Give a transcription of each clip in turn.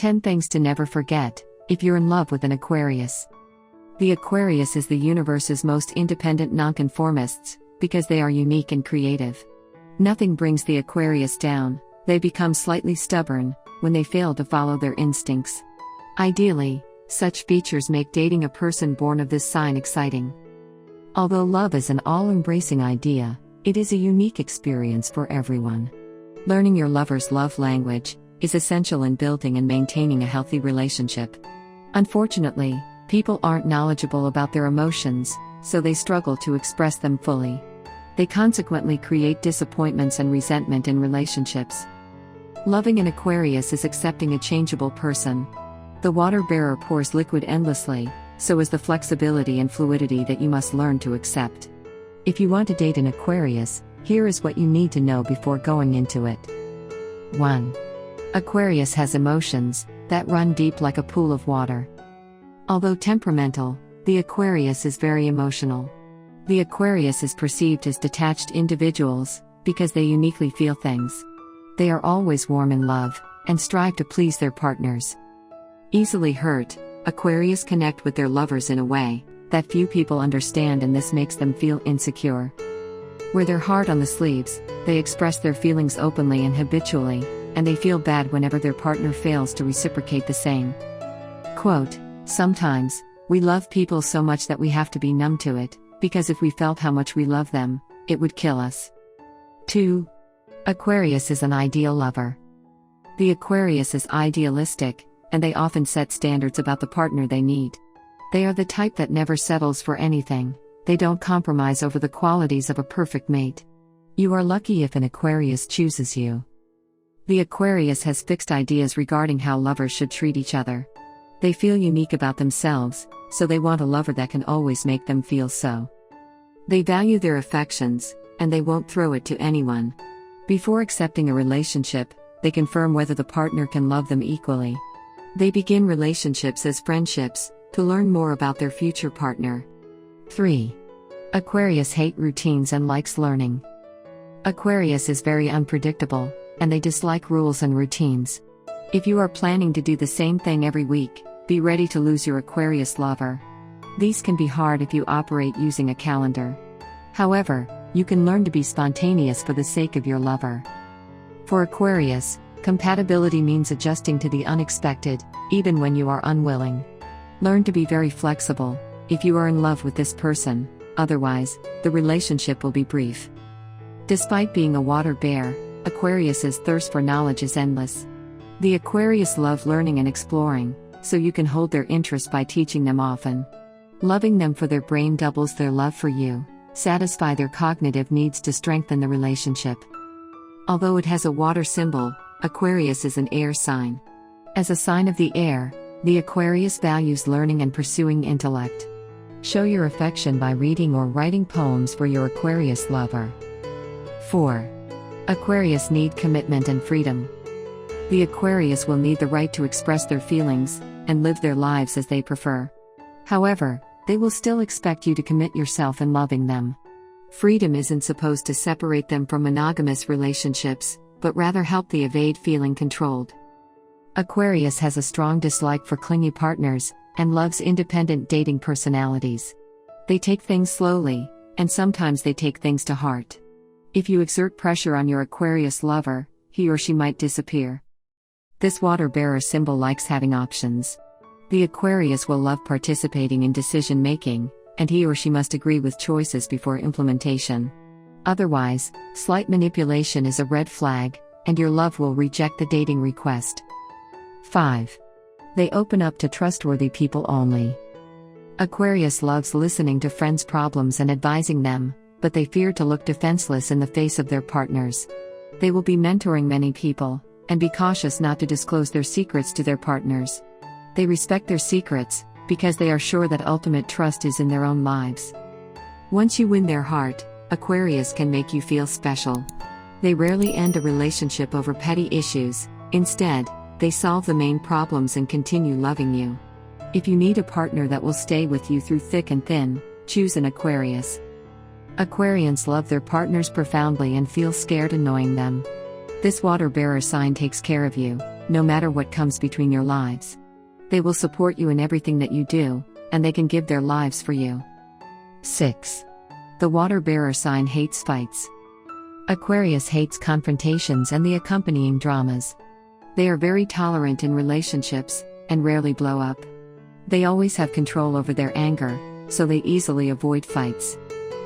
10 things to never forget, if you're in love with an Aquarius. The Aquarius is the universe's most independent nonconformists, because they are unique and creative. Nothing brings the Aquarius down, they become slightly stubborn, when they fail to follow their instincts. Ideally, such features make dating a person born of this sign exciting. Although love is an all-embracing idea, it is a unique experience for everyone. Learning your lover's love language is essential in building and maintaining a healthy relationship. Unfortunately, people aren't knowledgeable about their emotions, so they struggle to express them fully. They consequently create disappointments and resentment in relationships. Loving an Aquarius is accepting a changeable person. The water bearer pours liquid endlessly, so is the flexibility and fluidity that you must learn to accept. If you want to date an Aquarius, here is what you need to know before going into it. 1. Aquarius has emotions that run deep like a pool of water. Although temperamental, the Aquarius is very emotional. The Aquarius is perceived as detached individuals because they uniquely feel things. They are always warm in love and strive to please their partners. Easily hurt, Aquarius connect with their lovers in a way that few people understand, and this makes them feel insecure. Wear their heart on the sleeves, they express their feelings openly and habitually, and they feel bad whenever their partner fails to reciprocate the same. Quote, "Sometimes, we love people so much that we have to be numb to it, because if we felt how much we love them, it would kill us." 2. Aquarius is an ideal lover. The Aquarius is idealistic, and they often set standards about the partner they need. They are the type that never settles for anything. They don't compromise over the qualities of a perfect mate. You are lucky if an Aquarius chooses you. The Aquarius has fixed ideas regarding how lovers should treat each other. They feel unique about themselves, so they want a lover that can always make them feel so. They value their affections, and they won't throw it to anyone. Before accepting a relationship, they confirm whether the partner can love them equally. They begin relationships as friendships, to learn more about their future partner. 3. Aquarius hate routines and likes learning. Aquarius is very unpredictable, and they dislike rules and routines. If you are planning to do the same thing every week, be ready to lose your Aquarius lover. These can be hard if you operate using a calendar. However, you can learn to be spontaneous for the sake of your lover. For Aquarius, compatibility means adjusting to the unexpected, even when you are unwilling. Learn to be very flexible if you are in love with this person, otherwise, the relationship will be brief. Despite being a water bear, Aquarius's thirst for knowledge is endless. The Aquarius love learning and exploring, so you can hold their interest by teaching them often. Loving them for their brain doubles their love for you, satisfy their cognitive needs to strengthen the relationship. Although it has a water symbol, Aquarius is an air sign. As a sign of the air, the Aquarius values learning and pursuing intellect. Show your affection by reading or writing poems for your Aquarius lover. 4. Aquarius need commitment and freedom. The Aquarius will need the right to express their feelings and live their lives as they prefer. However, they will still expect you to commit yourself in loving them. Freedom isn't supposed to separate them from monogamous relationships, but rather help them evade feeling controlled. Aquarius has a strong dislike for clingy partners and loves independent dating personalities. They take things slowly, and sometimes they take things to heart. If you exert pressure on your Aquarius lover, he or she might disappear. This water bearer symbol likes having options. The Aquarius will love participating in decision making, and he or she must agree with choices before implementation. Otherwise, slight manipulation is a red flag, and your love will reject the dating request. 5. They open up to trustworthy people only. Aquarius loves listening to friends' problems and advising them, but they fear to look defenseless in the face of their partners. They will be mentoring many people, and be cautious not to disclose their secrets to their partners. They respect their secrets, because they are sure that ultimate trust is in their own lives. Once you win their heart, Aquarius can make you feel special. They rarely end a relationship over petty issues. Instead, they solve the main problems and continue loving you. If you need a partner that will stay with you through thick and thin, choose an Aquarius. Aquarians love their partners profoundly and feel scared annoying them. This water-bearer sign takes care of you, no matter what comes between your lives. They will support you in everything that you do, and they can give their lives for you. 6. The water-bearer sign hates fights. Aquarius hates confrontations and the accompanying dramas. They are very tolerant in relationships, and rarely blow up. They always have control over their anger, so they easily avoid fights.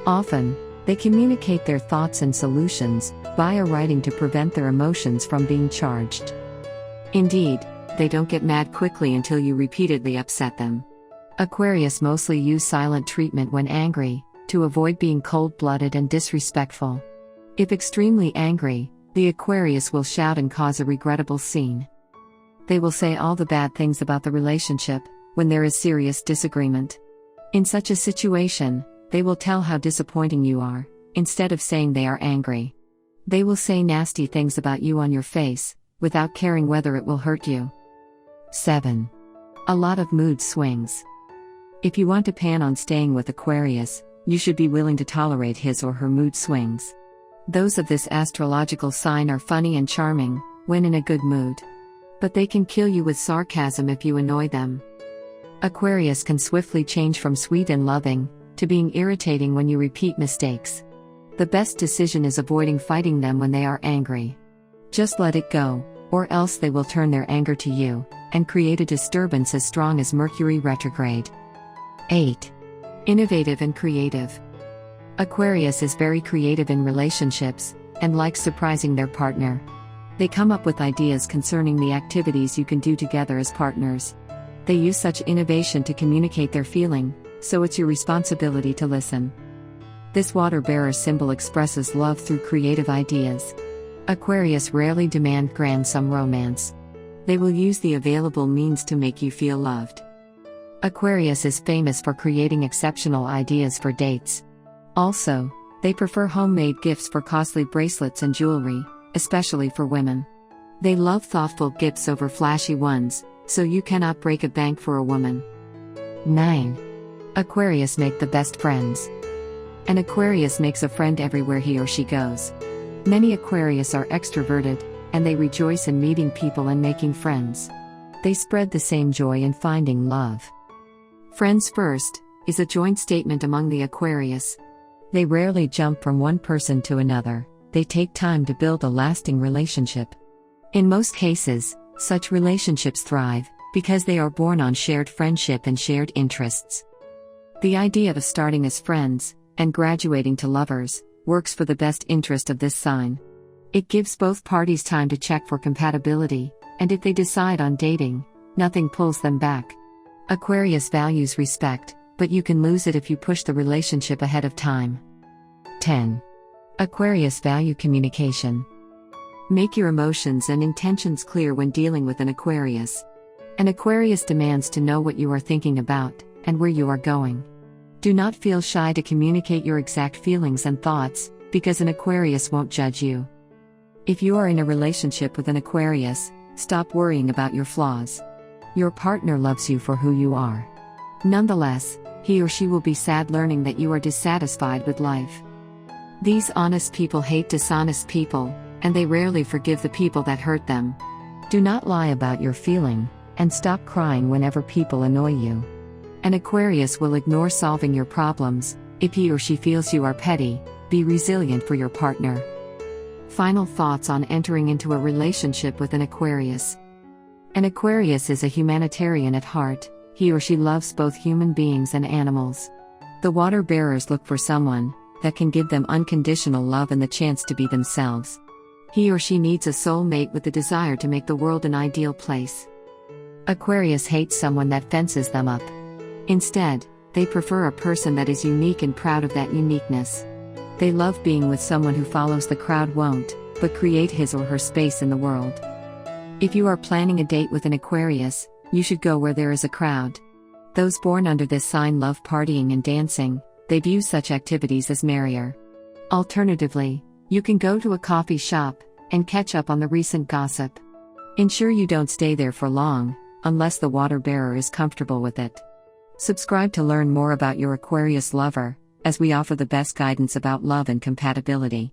Often, they communicate their thoughts and solutions via writing to prevent their emotions from being charged. Indeed, they don't get mad quickly until you repeatedly upset them. Aquarius mostly use silent treatment when angry, to avoid being cold-blooded and disrespectful. If extremely angry, the Aquarius will shout and cause a regrettable scene. They will say all the bad things about the relationship, when there is serious disagreement. In such a situation, they will tell how disappointing you are, instead of saying they are angry. They will say nasty things about you on your face, without caring whether it will hurt you. 7. A lot of mood swings. If you want to plan on staying with Aquarius, you should be willing to tolerate his or her mood swings. Those of this astrological sign are funny and charming, when in a good mood. But they can kill you with sarcasm if you annoy them. Aquarius can swiftly change from sweet and loving, to being irritating when you repeat mistakes. The best decision is avoiding fighting them when they are angry. Just let it go, or else they will turn their anger to you, and create a disturbance as strong as Mercury retrograde. 8. Innovative and creative. Aquarius is very creative in relationships, and likes surprising their partner. They come up with ideas concerning the activities you can do together as partners. They use such innovation to communicate their feeling, so it's your responsibility to listen. This water-bearer symbol expresses love through creative ideas. Aquarius rarely demand grand-sum romance. They will use the available means to make you feel loved. Aquarius is famous for creating exceptional ideas for dates. Also, they prefer homemade gifts for costly bracelets and jewelry, especially for women. They love thoughtful gifts over flashy ones, so you cannot break a bank for a woman. 9. Aquarius make the best friends. An Aquarius makes a friend everywhere he or she goes. Many Aquarius are extroverted, and they rejoice in meeting people and making friends. They spread the same joy in finding love. Friends first is a joint statement among the Aquarius. They rarely jump from one person to another. They take time to build a lasting relationship. In most cases, such relationships thrive because they are born on shared friendship and shared interests. The idea of starting as friends and graduating to lovers works for the best interest of this sign. It gives both parties time to check for compatibility, and if they decide on dating, nothing pulls them back. Aquarius values respect, but you can lose it if you push the relationship ahead of time. 10. Aquarius value communication. Make your emotions and intentions clear when dealing with an Aquarius. An Aquarius demands to know what you are thinking about, and where you are going. Do not feel shy to communicate your exact feelings and thoughts, because an Aquarius won't judge you. If you are in a relationship with an Aquarius, stop worrying about your flaws. Your partner loves you for who you are. Nonetheless, he or she will be sad learning that you are dissatisfied with life. These honest people hate dishonest people, and they rarely forgive the people that hurt them. Do not lie about your feeling, and stop crying whenever people annoy you. An Aquarius will ignore solving your problems. If he or she feels you are petty, be resilient for your partner. Final thoughts on entering into a relationship with an Aquarius. An Aquarius is a humanitarian at heart. He or she loves both human beings and animals. The water bearers look for someone that can give them unconditional love and the chance to be themselves. He or she needs a soulmate with the desire to make the world an ideal place. Aquarius hates someone that fences them up. Instead, they prefer a person that is unique and proud of that uniqueness. They love being with someone who follows the crowd won't, but create his or her space in the world. If you are planning a date with an Aquarius, you should go where there is a crowd. Those born under this sign love partying and dancing. They view such activities as merrier. Alternatively, you can go to a coffee shop and catch up on the recent gossip. Ensure you don't stay there for long, unless the water bearer is comfortable with it. Subscribe to learn more about your Aquarius lover, as we offer the best guidance about love and compatibility.